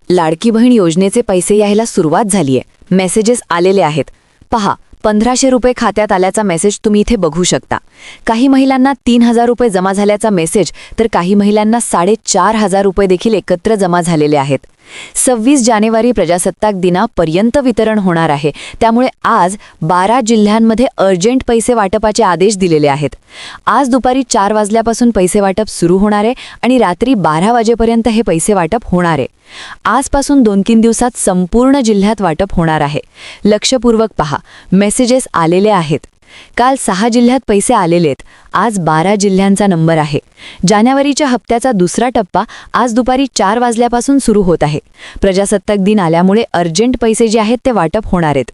लाडकी बहीण योजनेचे पैसे यायला सुरुवात झालीये. मेसेजेस आलेले आहेत. पहा, 1500 रुपये खात्यात आल्याचा मेसेज तुम्ही इथे बघू शकता. काही महिलांना 3000 रुपये जमा झाल्याचा मेसेज, तर काही महिलांना 4500 रुपये देखील एकत्र जमा झालेले आहेत. 26 जानेवारी प्रजासत्ताक दिनापर्यंत वितरण होणार आहे. त्यामुळे आज 12 जिल्ह्यांमध्ये अर्जंट पैसे वाटपाचे आदेश दिलेले आहेत. आज दुपारी 4 वाजल्यापासून पैसे वाटप सुरू होणार आहे आणि रात्री 12 वाजेपर्यंत हे पैसे वाटप होणार आहे. आजपासून 2-3 दिवसात संपूर्ण जिल्ह्यात वाटप होणार आहे. लक्षपूर्वक पहा, मेसेजेस आलेले आहेत. काल 6 जिल्ह्यात पैसे आलेलेत. आज 12 जिल्ह्यांचा नंबर आहे. जानेवारीच्या हप्त्याचा दुसरा टप्पा आज दुपारी 4 वाजल्यापासून सुरू होत आहे. प्रजासत्ताक दिन आल्यामुळे अर्जंट पैसे जे आहेत ते वाटप होणार आहेत.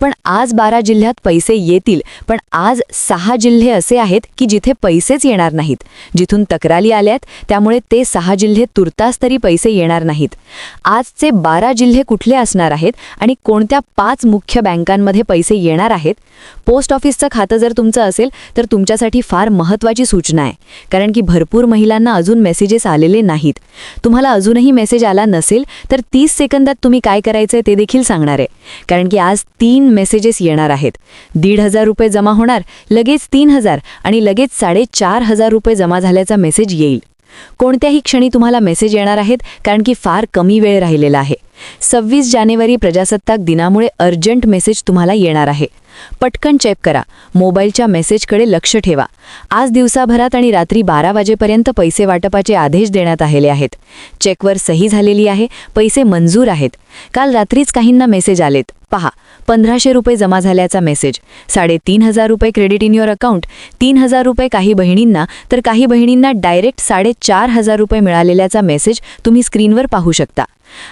पण आज 12 जिल्ह्यात पैसे येतील. पण आज 6 जिल्हे असे आहेत की जिथे पैसेच येणार नाहीत. जिथून तक्रारी आल्यात त्यामुळे ते 6 जिल्हे तुर्तास तरी पैसे येणार नाहीत. आजचे 12 जिल्हे कुठले असणार आहेत आणि कोणत्या 5 मुख्य बँकांमध्ये पैसे येणार आहेत? पोस्ट ऑफिसचं खातं जर तुमचं असेल तर तुमच्यासाठी फार महत्त्वाची सूचना आहे. कारण की भरपूर महिलांना अजून मेसेजेस आलेले नाहीत. तुम्हाला अजूनही मेसेज आला नसेल तर 30 सेकंदात तुम्ही काय करायचंय ते देखील सांगणार आहे. कारण की आज 3 मेसेजेस येणार आहेत. 1500 रुपये जमा होणार, लगेच 3000 आणि लगेच 4500 रुपये जमा झाल्याचा मेसेज येईल. कोणत्याही क्षणी तुम्हाला मेसेज येणार आहेत, कारण की फार कमी वेळ राहिलेला आहे. 26 जानेवारी प्रजासत्ताक दिनामुळे अर्जंट मेसेज तुम्हाला येणार आहे. पटकन चेक करा. मोबाईलच्या मेसेजकडे लक्ष ठेवा. आज दिवसाभरात आणि रात्री 12 वाजेपर्यंत पैसे वाटपाचे आदेश देण्यात आलेले आहेत. चेकवर सही झालेली आहे. पैसे मंजूर आहेत. काल रात्रीच काहींना मेसेज आलेत. पहा, 1500 रुपये जमा झाल्याचा मेसेज, 3500 रुपये क्रेडिट इन युअर अकाउंट, 3000 रुपये काही बहिणींना, तर काही बहिणींना डायरेक्ट 4500 रुपये मिळालेल्याचा मेसेज तुम्ही स्क्रीनवर पाहू शकता.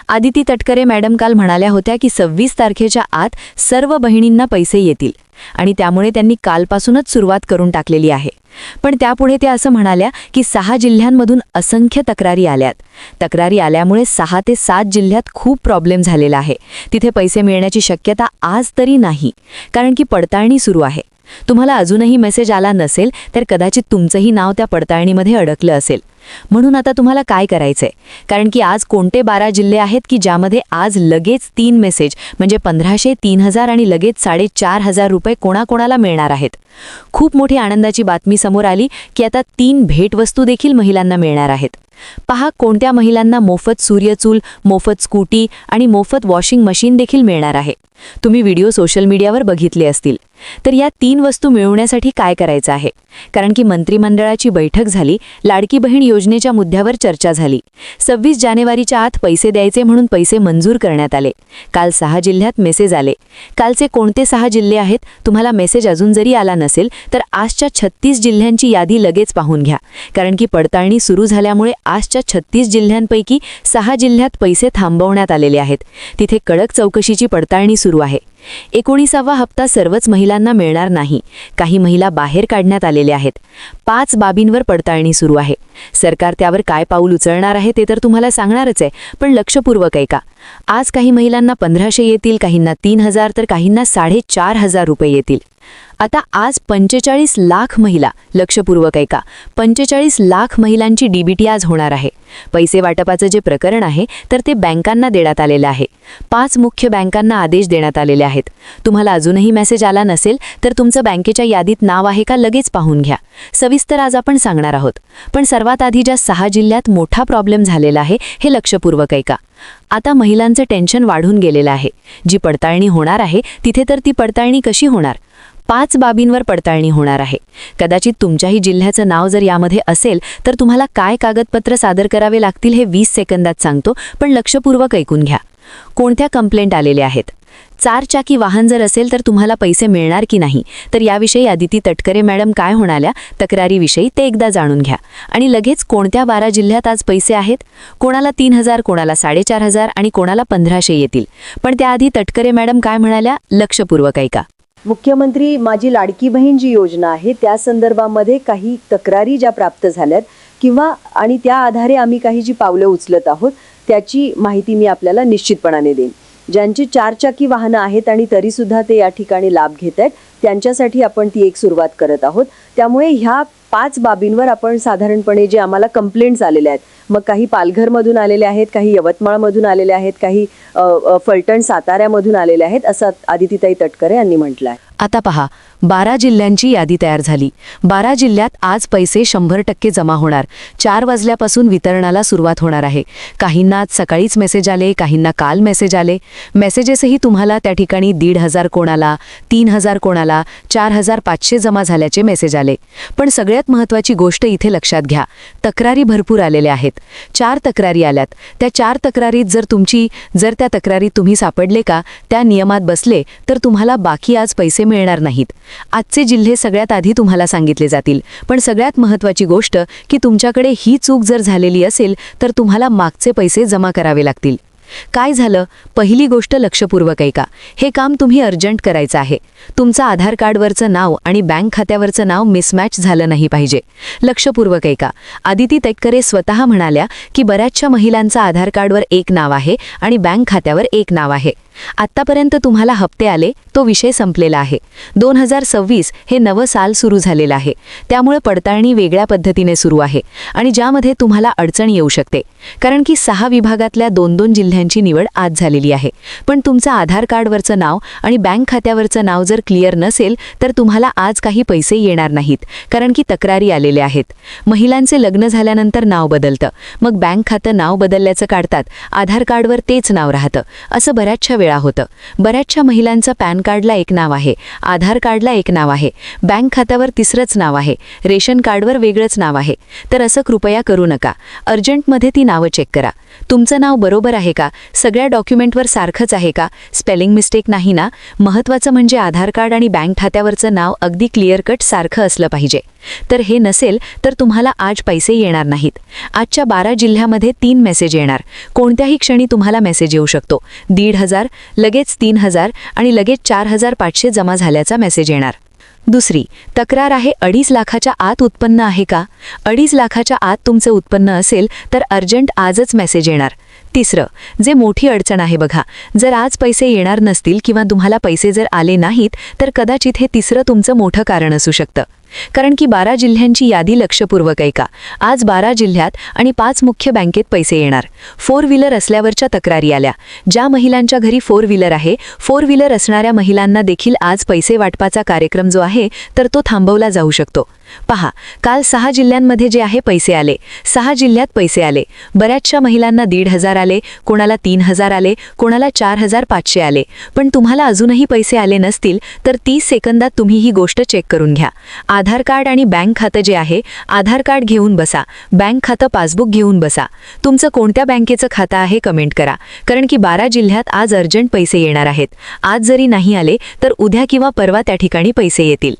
आदिती तटकरे मॅडम काल म्हणाल्या होत्या की 26 तारखेच्या आत सर्व बहिणींना पैसे येतील आणि त्यामुळे त्यांनी कालपासूनच सुरुवात करून टाकलेली आहे. पण त्यापुढे त्या असं म्हणाल्या की 6 जिल्ह्यांमधून असंख्य तक्रारी आल्यात. तक्रारी आल्यामुळे 6 ते 7 जिल्ह्यात खूप प्रॉब्लेम झालेला आहे. तिथे पैसे मिळण्याची शक्यता आज तरी नाही, कारण की पडताळणी सुरू आहे. तुम्हाला अजूनही मेसेज आला नसेल तर कदाचित तुमचंही नाव त्या पडताळणीमध्ये अडकलं असेल. म्हणून आता तुम्हाला काय करायचंय, कारण की आज कोणते 12 जिल्हे आहेत की ज्यामध्ये आज लगेच 3 मेसेज म्हणजे 1500, 3000 आणि लगेच 4500 रुपये कोणाकोणाला मिळणार आहेत. खूप मोठी आनंदाची बातमी समोर आली की आता 3 भेटवस्तू देखील महिलांना मिळणार आहेत. पहा, कोणत्या महिलांना मोफत सूर्यचूल, मोफत स्कूटी आणि मोफत वॉशिंग मशीन देखील मिळणार आहे. तुम्ही व्हिडिओ सोशल मीडियावर बघितले असतील. तर या 3 वस्तू मिळवण्यासाठी काय करायचं आहे, कारण की मंत्रिमंडळाची बैठक झाली. लाडकी बहीण योजनेच्या मुद्द्यावर चर्चा झाली. 26 जानेवारीच्या आत पैसे द्यायचे म्हणून पैसे मंजूर करण्यात आले. काल 6 जिल्ह्यात मेसेज आले. कालचे कोणते 6 जिल्हे आहेत? तुम्हाला मेसेज अजून जरी आला नसेल तर आजच्या 36 जिल्ह्यांची यादी लगेच पाहून घ्या, कारण की पडताळणी सुरू झाल्यामुळे आजच्या 36 जिल्ह्यांपैकी 6 जिल्ह्यात पैसे थांबवण्यात आलेले आहेत. तिथे कडक चौकशीची पडताळणी सुरू आहे. 19वा हप्ता सर्वच महिलांना मिळणार नाही. काही महिला बाहेर काढण्यात आलेल्या आहेत. 5 बाबींवर पडताळणी सुरू आहे. सरकार त्यावर काय पाऊल उचलणार आहे ते तर तुम्हाला सांगणारच आहे, पण लक्षपूर्वक ऐका. आज काही महिलांना 1500 येतील, काहींना 3000 तर काहींना 4500 रुपये येतील. आता आज 45 लाख महिला, लक्षपूर्वक ऐका, 45 लाख महिलांची डीबीटी आज होणार आहे. पैसे वाटपाचं जे प्रकरण आहे तर ते बँकांना देण्यात आलेलं आहे. 5 मुख्य बँकांना आदेश देण्यात आलेले आहेत. तुम्हाला अजूनही मेसेज आला नसेल तर तुमचं बँकेच्या यादीत नाव आहे का लगेच पाहून घ्या. सविस्तर आज आपण सांगणार आहोत. पण सर्वात आधी ज्या 6 जिल्ह्यात मोठा प्रॉब्लेम झालेला आहे हे लक्षपूर्वक ऐका. आता महिलांचं टेन्शन वाढून गेलेलं आहे. जी पडताळणी होणार आहे तिथे तर ती पडताळणी कशी होणार? 5 बाबींवर पडताळणी होणार आहे. कदाचित तुमच्याही जिल्ह्याचं नाव जर यामध्ये असेल तर तुम्हाला काय कागदपत्र सादर करावे लागतील हे 20 सेकंदात सांगतो, पण लक्षपूर्वक ऐकून घ्या. कोणत्या कंप्लेंट आलेल्या आहेत? 4 चाकी वाहन जर असेल तर तुम्हाला पैसे मिळणार की नाही, तर याविषयी आदिती तटकरे मॅडम काय म्हणाल्या तक्रारीविषयी ते एकदा जाणून घ्या. आणि लगेच कोणत्या 12 जिल्ह्यात आज पैसे आहेत? कोणाला 3000, कोणाला 4500 आणि कोणाला 1500 येतील. पण त्याआधी तटकरे मॅडम काय म्हणाल्या लक्षपूर्वक ऐका. मुख्यमंत्री माझी लाडकी बहीण जी योजना आहे त्या संदर्भामध्ये काही तक्रारी ज्या प्राप्त झाल्यात किंवा आणि त्या आधारे आम्ही काही जी पावलं उचलत आहोत त्याची माहिती मी आपल्याला निश्चितपणाने देईन. ज्यांची 4 चाकी वाहनं आहेत आणि तरीसुद्धा ते या ठिकाणी लाभ घेत आहेत त्यांच्यासाठी आपण ती एक सुरुवात करत आहोत. त्यामुळे ह्या 5 बाबींवर आपण साधारणपणे जे आम्हाला कंप्लेंट्स आलेल्या आहेत, मग काही पालघरमधून आलेले आहेत, काही यवतमाळमधून आलेले आहेत, काही फलटण साताऱ्यामधून आलेले आहेत, असं आदितीताई तटकरे यांनी म्हटलं आहे. आता पहा, 12 जिल्ह्यांची यादी तयार झाली. 12 जिल्ह्यात आज पैसे 100% जमा होणार. 4 वाजल्यापासून वितरणाला सुरुवात होणार आहे. काहींना आज सकाळीच मेसेज आले, काहींना काल मेसेज आले. मेसेजेसही तुम्हाला त्या ठिकाणी 1,500 कोणाला, 3,000 कोणाला, 4,500 जमा झाल्याचे मेसेज आले. पण सगळ्यात महत्त्वाची गोष्ट इथे लक्षात घ्या, तक्रारी भरपूर आलेल्या आहेत. 4 तक्रारी आल्यात. त्या 4 तक्रारीत जर त्या तक्रारीत तुम्ही सापडले का, त्या नियमात बसले, तर तुम्हाला बाकी आज पैसे मिळणार नाहीत. आजचे जिल्हे सगळ्यात आधी तुम्हाला सांगितले जातील. पण सगळ्यात महत्त्वाची गोष्ट की तुमच्याकडे ही चूक जर झालेली असेल तर तुम्हाला मागचे पैसे जमा करावे लागतील. काय झालं? पहिली गोष्ट लक्षपूर्वक ऐका. हे काम तुम्ही अर्जंट करायचं आहे. तुमचं आधार कार्डवरचं नाव आणि बँक खात्यावरचं नाव मिसमॅच झालं नाही पाहिजे. लक्षपूर्वक ऐका. आदिती तटकरे स्वतः म्हणाल्या की बऱ्याचशा महिलांचं आधार कार्डवर एक नाव आहे आणि बँक खात्यावर एक नाव आहे. आत्तापर्यंत तुम्हाला हप्ते आले, तो विषय संपलेला आहे. 2026 हे नवं साल सुरू झालेलं आहे. त्यामुळे पडताळणी वेगळ्या पद्धतीने सुरू आहे आणि ज्यामध्ये तुम्हाला अडचण येऊ शकते. कारण की 6 विभागातल्या 2-2 जिल्ह्यांची निवड आज झालेली आहे. पण तुमचं आधार कार्डवरचं नाव आणि बँक खात्यावरचं नाव जर क्लिअर नसेल तर तुम्हाला आज काही पैसे येणार नाहीत. कारण की तक्रारी आलेल्या आहेत. महिलांचे लग्न झाल्यानंतर नाव बदलतं, मग बँक खातं नाव बदलल्याचं काढतात, आधार कार्डवर तेच नाव राहतं. असं बऱ्याचशा वेळा होतं. बऱ्याचशा महिलांचं पॅन कार्डला एक नाव आहे, आधार कार्डला एक नाव आहे, बँक खात्यावर तिसरंच नाव आहे, रेशन कार्डवर वेगळंच नाव आहे. तर असं कृपया करू नका. अर्जंटमध्ये ती नावं चेक करा. तुमचं नाव बरोबर आहे का? सगळ्या डॉक्युमेंटवर सारखंच आहे का? स्पेलिंग मिस्टेक नाही ना? महत्त्वाचं म्हणजे आधार कार्ड आणि बँक खात्यावरचं नाव अगदी क्लिअर कट सारखं असलं पाहिजे. तर हे नसेल तर तुम्हाला आज पैसे येणार नाहीत. आजच्या 12 जिल्ह्यामध्ये 3 मेसेज येणार. कोणत्याही क्षणी तुम्हाला मेसेज येऊ शकतो. 1,500, लगेच 3,000 आणि लगेच 4,500 जमा झाल्याचा मेसेज येणार. दुसरी तक्रार आहे, 2.5 लाखाच्या आत उत्पन्न आहे का? 2.5 लाखाच्या आत तुमचं उत्पन्न असेल तर अर्जंट आजच मेसेज येणार. तिसरं, जे मोठी अडचण आहे बघा, जर आज पैसे येणार नसतील किंवा तुम्हाला पैसे जर आले नाहीत तर कदाचित हे तिसरं तुमचं मोठं कारण असू शकतं. कारण की 12 जिल्ह्यांची यादी लक्षपूर्वक ऐका. आज 12 जिल्ह्यात आणि 5 मुख्य बँकेत पैसे येणार. 4 व्हीलर असल्यावरच्या तक्रारी आल्या. ज्या महिलांच्या घरी 4 व्हीलर आहे, 4 व्हीलर असणाऱ्या महिलांना देखील आज पैसे वाटपाचा कार्यक्रम जो आहे तर तो थांबवला जाऊ शकतो. पहा, काल 6 जिल्ह्यांमध्ये जे आहे पैसे आले, 6 जिल्ह्यात पैसे आले. बऱ्याचशा महिलांना 1,500 आले, कोणाला 3,000 आले, कोणाला 4,500 आले. पण तुम्हाला अजूनही पैसे आले नसतील तर 30 सेकंदात तुम्ही ही गोष्ट चेक करून घ्या. आधार कार्ड आणि बँक खातं जे आहे, आधार कार्ड घेऊन बसा, बँक खातं पासबुक घेऊन बसा. तुमचं कोणत्या बँकेचं खातं आहे कमेंट करा. कारण की 12 जिल्ह्यात आज अर्जंट पैसे येणार आहेत. आज जरी नाही आले तर उद्या किंवा परवा त्या ठिकाणी पैसे येतील.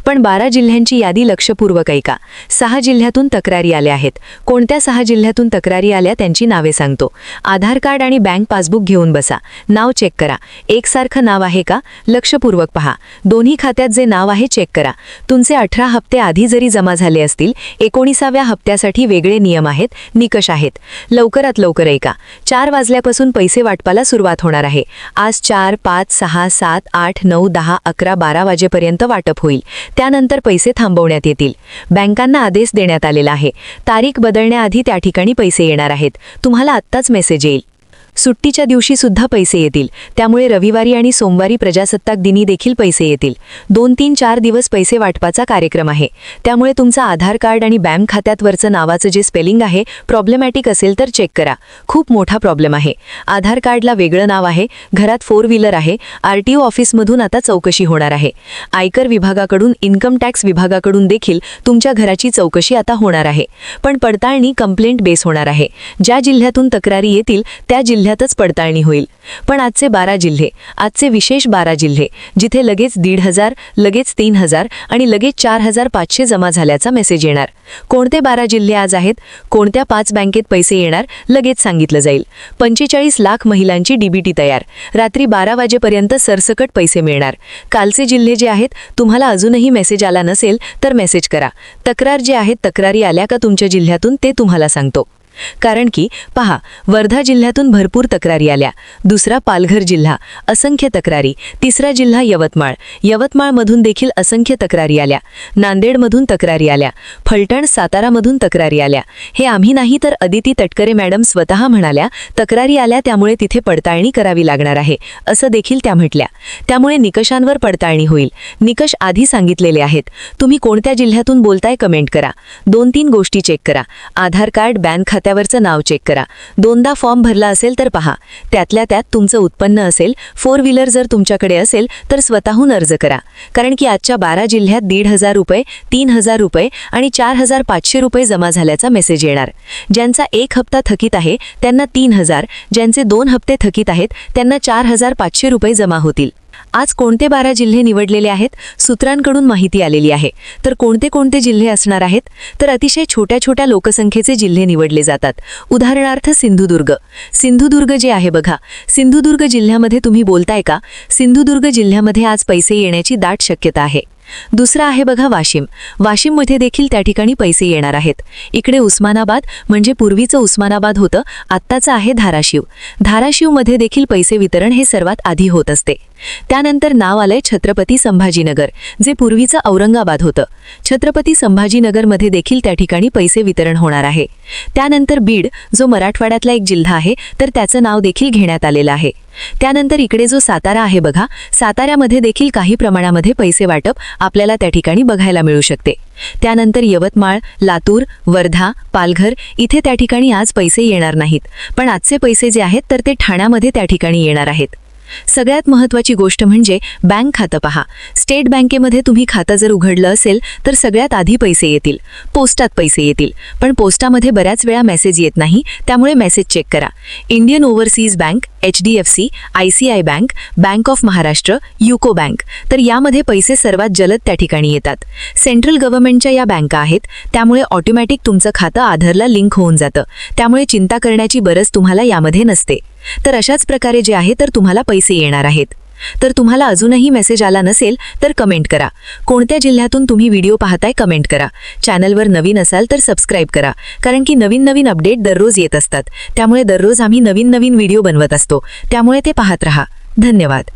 पण 12 जिल्ह्यांची यादी लक्षपूर्वक ऐका. 6 जिल्ह्यातून तक्रारी आल्या आहेत. कोणत्या 6 जिल्ह्यातून तक्रारी आल्या त्यांची नावे सांगतो. आधार कार्ड आणि बँक पासबुक घेऊन बसा, नाव चेक करा. एकसारखं नाव आहे का? लक्षपूर्वक पहा. दोन्ही खात्यात जे नाव आहे चेक करा. तुमचे 18 हप्ते आधी जरी जमा झाले असतील, 19व्या हप्त्यासाठी वेगळे नियम आहेत, निकष आहेत. लवकरात लवकर ऐका. 4 वाजल्यापासून पैसे वाटपाला सुरुवात होणार आहे. आज 4, 5, 6, 7, 8, 9, 10, 11, 12 वाजेपर्यंत वाटप होईल. त्यानंतर पैसे थांबवण्यात येतील. बँकांना आदेश देण्यात आलेला आहे. तारीख बदलण्याआधी त्या ठिकाणी पैसे येणार आहेत. तुम्हाला आत्ताच मेसेज येईल. सुट्टीच्या दिवशी सुद्धा पैसे येतील. त्यामुळे रविवारी आणि सोमवारी प्रजासत्ताक दिनी देखील पैसे येतील. 2-3-4 दिवस पैसे वाटपाचा कार्यक्रम आहे. त्यामुळे तुमचं आधार कार्ड आणि बँक खात्यातवरचं नावाचं जे स्पेलिंग आहे प्रॉब्लेमॅटिक असेल तर चेक करा. खूप मोठा प्रॉब्लेम आहे. आधार कार्डला वेगळं नाव आहे, घरात 4 व्हीलर आहे. RTO ऑफिसमधून आता चौकशी होणार आहे. आयकर विभागाकडून, इन्कम टॅक्स विभागाकडून देखील तुमच्या घराची चौकशी आता होणार आहे. पण पडताळणी कंप्लेंट बेस होणार आहे. ज्या जिल्ह्यातून तक्रारी येतील त्या जिल्ह्यातच पडताळणी होईल. पण आजचे 12 जिल्हे, आजचे विशेष 12 जिल्हे जिथे लगेच 1,500, लगेच 3,000 आणि लगेच 4,500 जमा झाल्याचा मेसेज येणार. कोणते 12 जिल्हे आज आहेत, कोणत्या 5 बँकेत पैसे येणार लगेच सांगितलं जाईल. 45 लाख महिलांची DBT तयार. रात्री 12 वाजेपर्यंत सरसकट पैसे मिळणार. कालचे जिल्हे जे आहेत, तुम्हाला अजूनही मेसेज आला नसेल तर मेसेज करा. तक्रार जे आहेत, तक्रारी आल्या का तुमच्या जिल्ह्यातून ते तुम्हाला सांगतो. कारण की पहा, वर्धा जिल्ह्यातून भरपूर तक्रारी आल्या, दुसरा पालघर जिल्हा, असंख्य तक्रारी, तिसरा जिल्हा यवतमाळमधून देखील असंख्य तक्रारी आल्या, नांदेडमधून तक्रारी आल्या, फलटण सातारामधून तक्रारी आल्या. हे आम्ही नाही तर अदिती तटकरे मॅडम स्वतः म्हणाल्या, तक्रारी आल्या त्यामुळे तिथे पडताळणी करावी लागणार आहे असं देखील त्या म्हटल्या. त्यामुळे निकषांवर पडताळणी होईल. निकष आधी सांगितलेले आहेत. तुम्ही कोणत्या जिल्ह्यातून बोलताय कमेंट करा. 2-3 गोष्टी चेक करा. आधार कार्ड, बँक खात्यावरचं नाव चेक करा. 2दा फॉर्म भरला असेल तर पहा. त्यातल्या त्यात तुमचं उत्पन्न असेल, 4 व्हीलर जर तुमच्याकडे असेल तर स्वतःहून अर्ज करा. कारण की आजच्या 12 जिल्ह्यात 1,500 रुपये, 3,000 रुपये आणि 4,500 रुपये जमा झाल्याचा मेसेज येणार. ज्यांचा 1 हप्ता थकीत आहे त्यांना 3,000, ज्यांचे 2 हप्ते थकीत आहेत त्यांना 4,500 रुपये जमा होतील. आज कोणते 12 जिल्हे निवडलेले आहेत? सूत्रांकडून माहिती आलेली आहे. तर कोणते कोणते जिल्हे असणार आहेत? तर अतिशय छोट्या छोट्या लोकसंख्येचे जिल्हे निवडले जातात. उदाहरणार्थ सिंधुदुर्ग जे आहे बघा, सिंधुदुर्ग जिल्ह्यामध्ये तुम्ही बोलताय का? सिंधुदुर्ग जिल्ह्यामध्ये आज पैसे येण्याची दाट शक्यता आहे. दुसरा आहे बघा वाशिममध्ये देखील त्या ठिकाणी पैसे येणार आहेत. इकडे उस्मानाबाद म्हणजे पूर्वीचं उस्मानाबाद होतं, आत्ताचं आहे धाराशिवमध्ये देखील पैसे वितरण हे सर्वात आधी होत असते. त्यानंतर नाव आलंय छत्रपती संभाजीनगर, जे पूर्वीचं औरंगाबाद होतं. छत्रपती संभाजीनगरमध्ये देखील त्या ठिकाणी पैसे वितरण होणार आहे. त्यानंतर बीड, जो मराठवाड्यातला एक जिल्हा आहे, तर त्याचं नाव देखील घेण्यात आलेलं आहे. त्यानंतर इकडे जो सातारा आहे बघा, साताऱ्यामध्ये देखील काही प्रमाणामध्ये पैसे वाटप आपल्याला त्या ठिकाणी बघायला मिळू शकते. त्यानंतर यवतमाळ, लातूर, वर्धा, पालघर इथे त्या ठिकाणी आज पैसे येणार नाहीत. पण आजचे पैसे जे आहेत तर ते ठाण्यामध्ये त्या ठिकाणी येणार आहेत. सगळ्यात महत्त्वाची गोष्ट म्हणजे बँक खातं पहा. स्टेट बँकेमध्ये तुम्ही खातं जर उघडलं असेल तर सगळ्यात आधी पैसे येतील, पोस्टात पैसे येतील. पण पोस्टामध्ये बऱ्याच वेळा मेसेज येत नाही, त्यामुळे मेसेज चेक करा. Indian overseas bank, HDFC, ICI bank, bank of Maharashtra, UCO bank, तर यामध्ये पैसे सर्वात जलद त्या ठिकाणी येतात. सेंट्रल गव्हर्नमेंटच्या या बँका आहेत, त्यामुळे ऑटोमॅटिक तुमचं खातं आधारला लिंक होऊन जातं. त्यामुळे चिंता करण्याची गरज तुम्हाला यामध्ये नसते. तर अशाच प्रकारे जे आहे तर तुम्हाला पैसे येणार आहेत. तर तुम्हाला अजूनही मेसेज आला नसेल तर कमेंट करा. कोणत्या जिल्ह्यातून तुम्ही व्हिडिओ पाहताय कमेंट करा. चॅनलवर नवीन असाल तर सबस्क्राईब करा, कारण की नवीन अपडेट दररोज येत असतात. त्यामुळे दररोज आम्ही नवीन व्हिडिओ बनवत असतो. त्यामुळे ते पाहत रहा. धन्यवाद.